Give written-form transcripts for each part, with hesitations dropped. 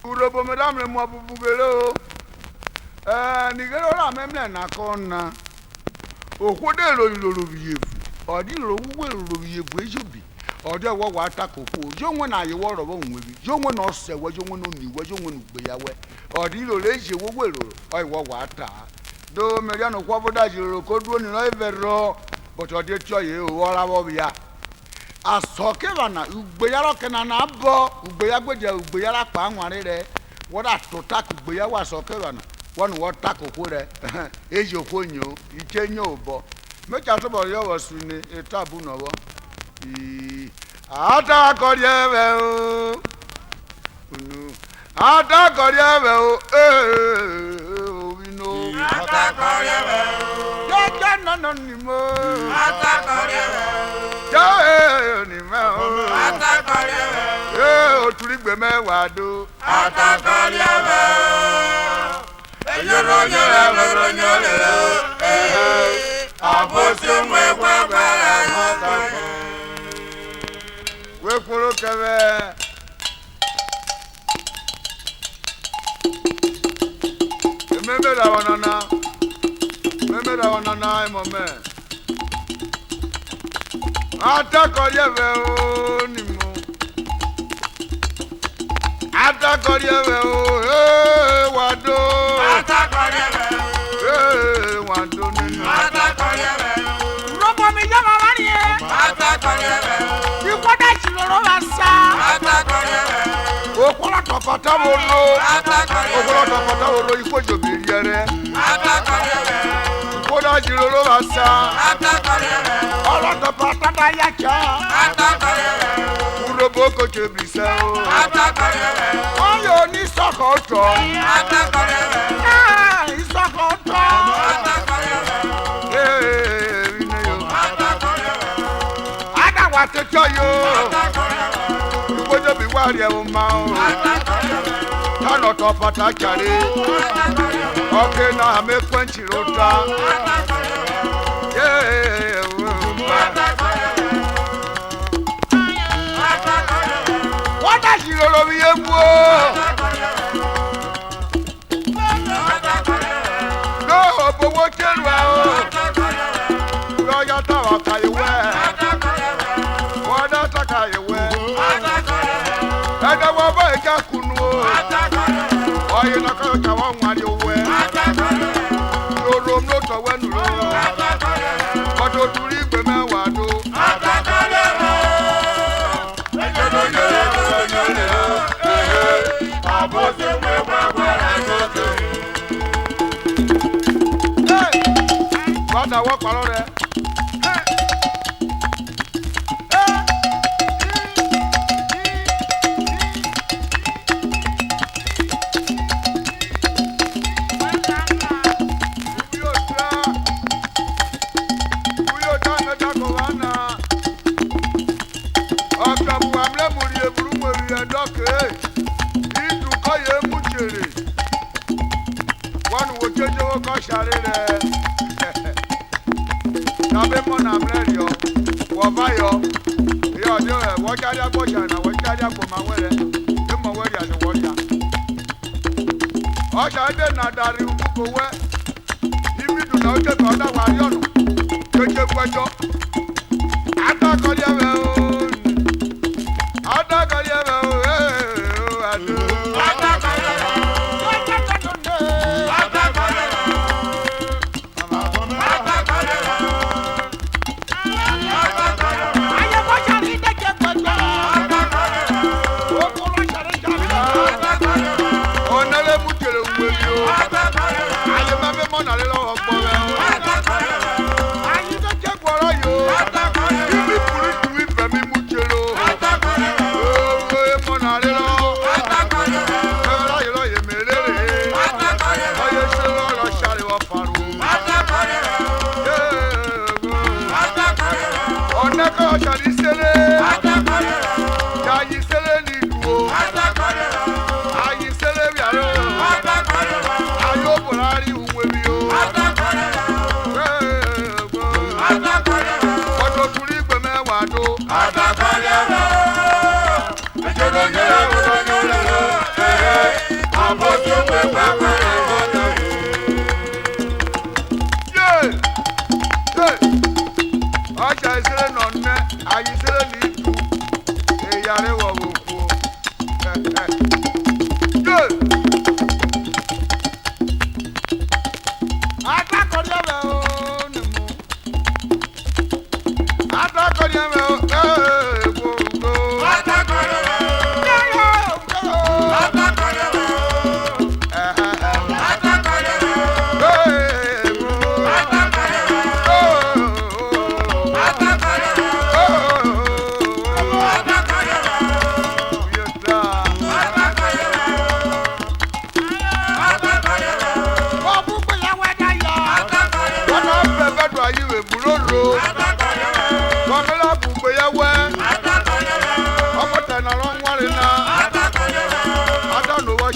Urobo madam le mo bubugelo. Nigero la memle na kona. Okwode lo biyefu. Odi lo wuwe lo biyefu ejubi. Odi wo wa takoko. Jo nwe na ye wo robo nwebi. Jo nwe na ose we jo nwe no niwe jo nwe no gbeyawe. Odi lo leje wo we lo. Oi wo wa ta. Do meriano kwa boda jiro ko duo ni no evero. But odi tio ye o ra bo bia. Asoke bana ugbeyaro kenana bo ugbeyagbeje ugbeyara pa anware re woda to tak ugbeyawo asoke bana wonu wo takoko re eji okonyo ichenyo obo mecha to bo yo wasuni etabu no wo ata koriewe o unu ata koriewe o we know ata koriewe o no ni mo ata koriewe ni mo Atakolewe oturigbe mewa do Atakolewe Eyoro Abosu mwe kwagwara we kuro kebe Remember wanana mome Atakolewe o ni mo Atakolewe o wado Atakolewe wado ninu Atakolewe Robo mi jama wani e Atakolewe Ikoda chiloro wasa Atakolewe Okolo tokota woro Atakolewe Okolo tokota woro ikojo biriere Atakolewe Ikoda chiloro wasa Atakolewe Olo tokota da yacha Atakolewe Urobo ko chebise o Atakolewe Oyo ni sokoto Atakolewe isokoto Atakolewe ine yo Atakolewe Ada watecho yo Atakolewe Ikojo bi wari e o ma o Atakolewe Tano to pata chare Oke na me kwenchi rota What does you love you? No, but what can well? Royal Tower, can you wear? What else can you wear? And I will buy a Jakunu. Why you not going to want you wear? No room, not a one room. But don't leave the man, what do? What I walk around there. Ọjà ẹgbẹ́ náà darí gbogbo wẹ́ níbi dùn náà ó jẹ́ kọ́ dáwà rí ọ̀nà kéje pẹ́jọ́. Adákọ̀lẹ́ ẹ̀wẹ̀ o Adákọ̀lẹ́ ẹ̀wẹ̀ o àdó. Atakolewe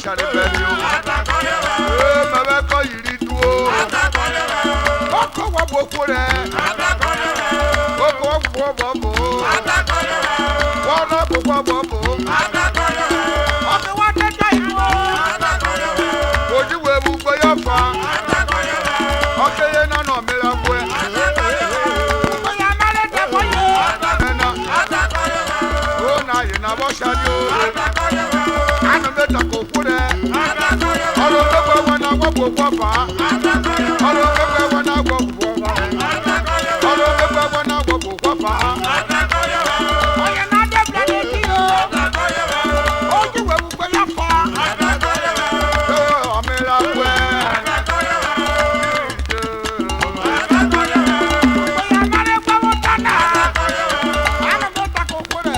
ṣàlẹ bẹni o ee mẹbẹ kọ yìí dúró ọkọ wà gbogbo rẹ ọkọ wà gbogbo bọ wọn náà gbogbo bọ bọ ọkọ wa dẹjọ ìlú ojúwe gbogbo yọ fa ọkẹ yẹn náà nà mìíràn fún ẹ. bóyá mẹlẹ tẹ bọyọ ẹnà ó nà yìí nà bọ́ ṣáájú àná mẹ́ta kò kú rẹ ọlọ́gbẹ́gbẹ́ wọn náà wọ́n gbogbo fà á ọlọ́gbẹ́gbẹ́ wọn náà wọ́n gbogbo fà á ọlọ́gbẹ́gbẹ́ wọn náà wọ́n gbogbo fà á. bóyá náà dé bìlẹ̀ lójú o ojúwe gbogbo yà fọ ṣé ọmọ ìlà wẹ̀. bóyá mẹlẹ gbẹwò tánà àná mẹ́ta kò kú rẹ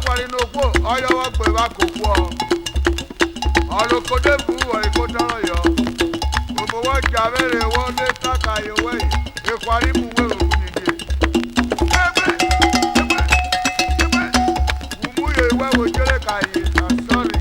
wari n'okwo ọyọwọ gbe wa kò kú ọ ọlọkọdé bu wọ ikó tọrọ yọ òmùwọ jàbẹrẹ wọlé tàkà yòwẹ ìkwárí mu wẹ òkú nìdí. wùmú yẹ ìwẹ wò jẹrẹ kàyé na sọrí.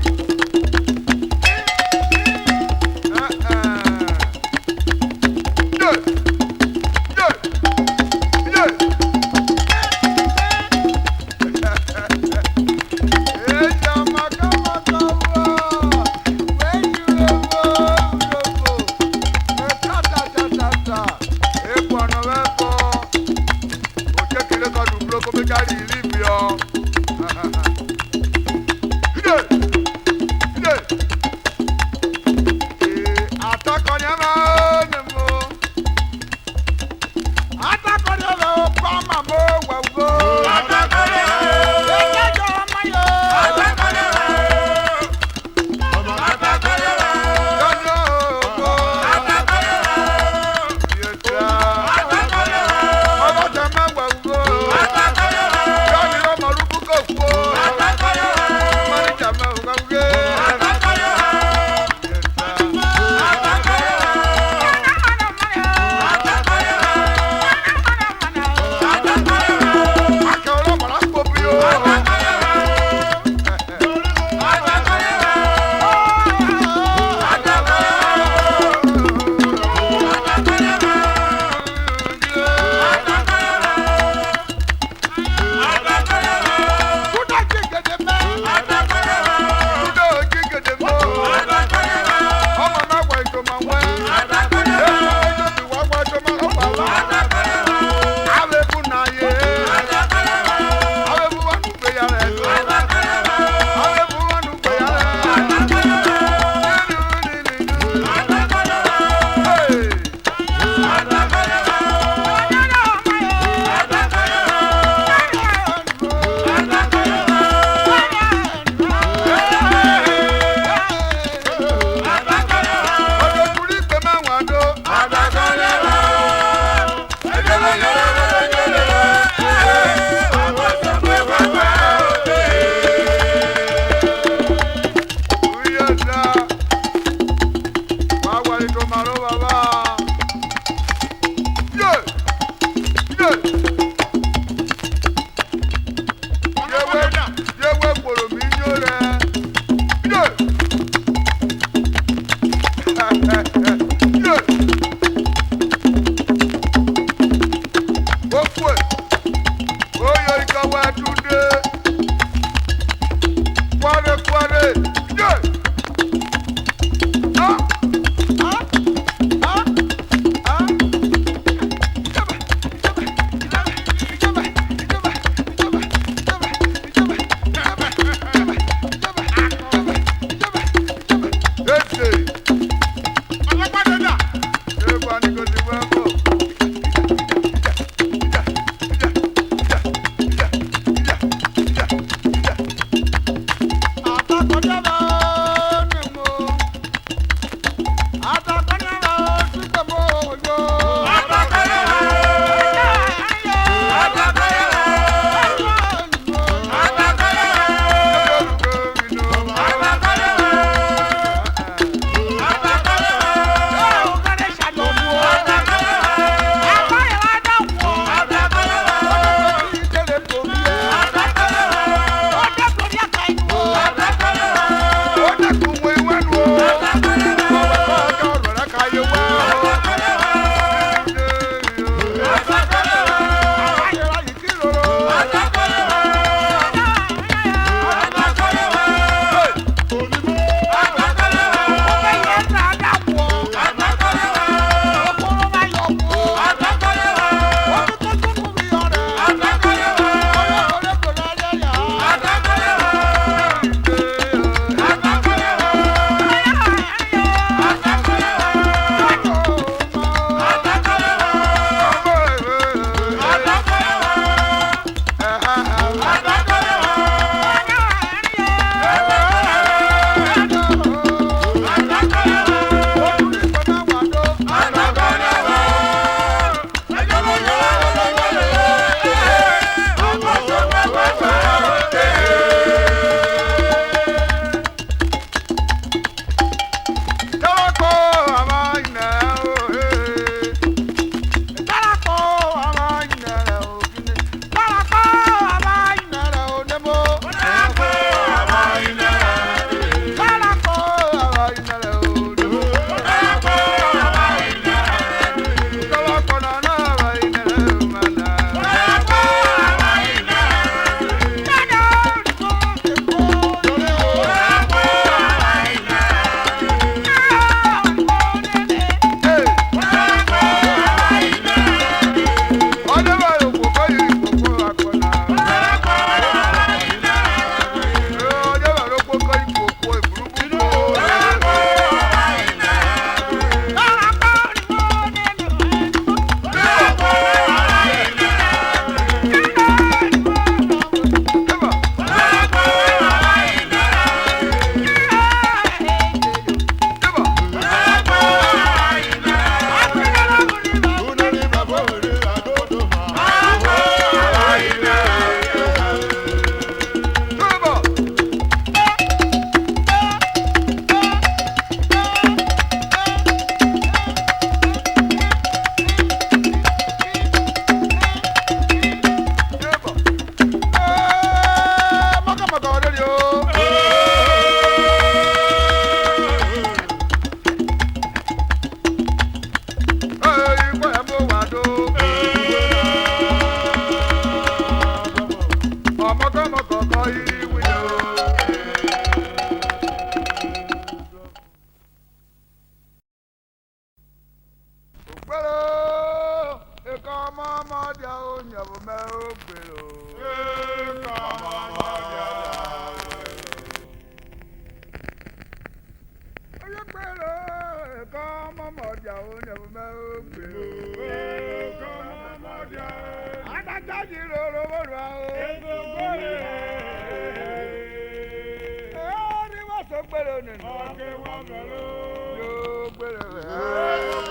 nyabo me ogbelo. Ogbelo kama moja o nyabo me ogbelo. Adaka jiro ro wa o. Ni wa so gbelo ni. Yo gbelo.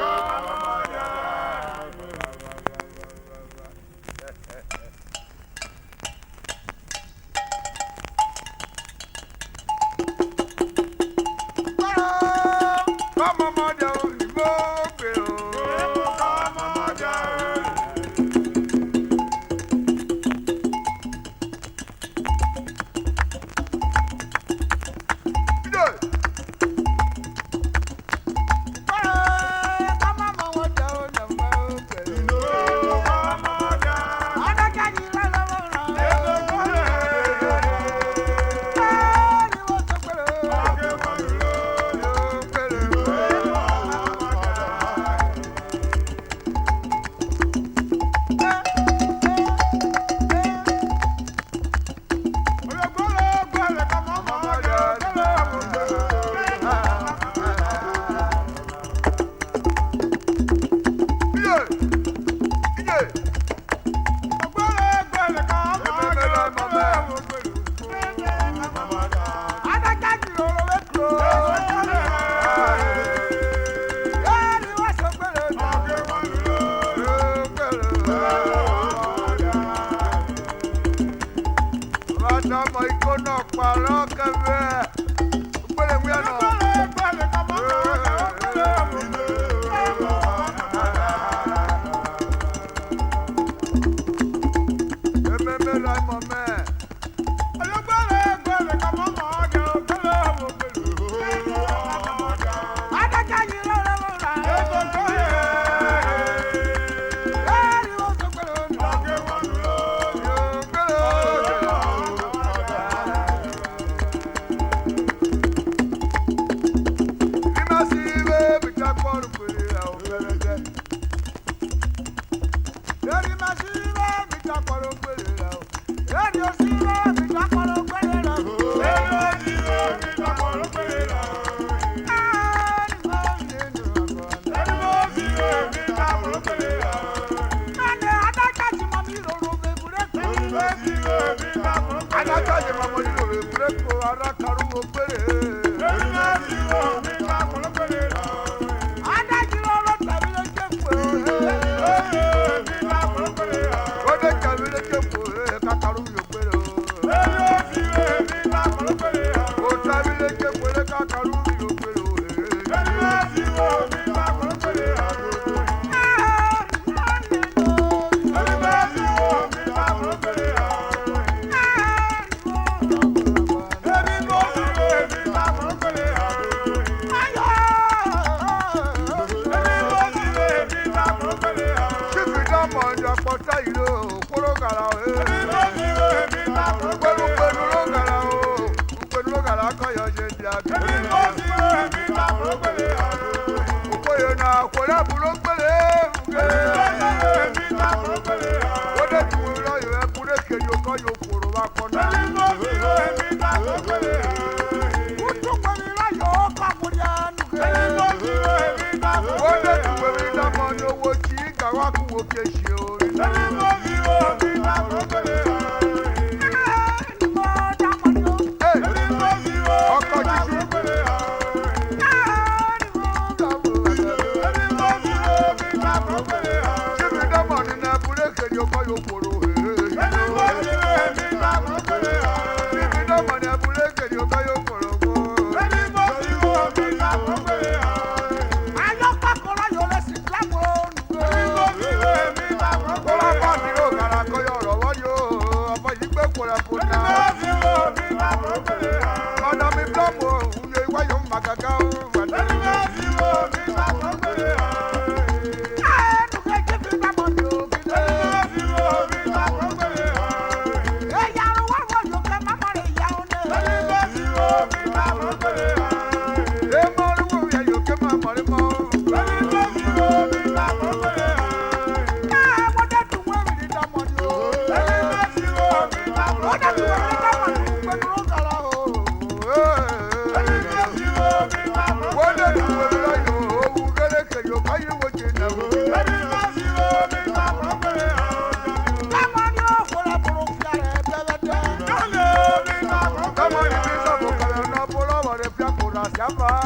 What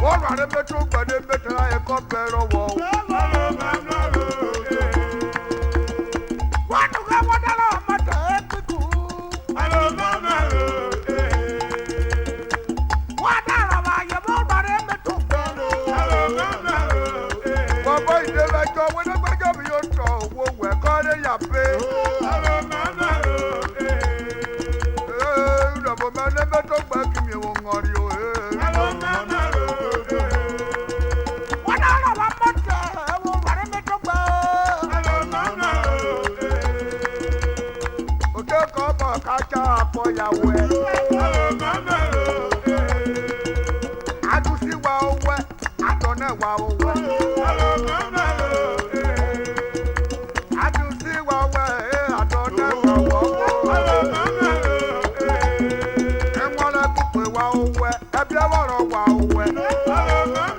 Wọ́n rà ní mẹ́tò gbẹ̀dé mẹ́tẹ̀lá ẹ̀kọ́ bẹ̀rẹ̀ wọ̀. Wọ́n tún ká wọ́n dáná ọmọ tẹ̀ ẹ́ kíkú. Wọ́n dára wá yẹ wọ́n rà ní mẹ́tò gbẹ̀rẹ̀. Wọ́n bọ́ ìdẹ́lẹ́jọ́ wọ́n lẹ́gbẹ́jọ́ mi yóò tọ̀ owó wẹ̀ kọ́ ní yàpé. Ìdàbọ̀ máa ní mẹ́tò gbẹ̀ kí mi wọ́n ngọ́rí o. Wọ́n dára wá mọ́ tẹ̀ ẹ́ wọ́n rà ní mẹ́tò gbẹ̀. Òkè kọ́ bọ̀ kájà àpọ̀ yàwó ẹ̀. Adùsí wa owó ẹ̀, àtọ̀nẹ̀ wa owó ẹ̀. Adùsí wa owó ẹ̀, àtọ̀nẹ̀ wa owó ẹ̀. Ẹ̀wọ̀n lẹ kúpè wa owó ẹ̀, ẹbí ẹwọ̀rọ̀ wa owó ẹ̀.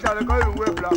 Ṣàlẹ̀ kọ́ ìrùwé bla.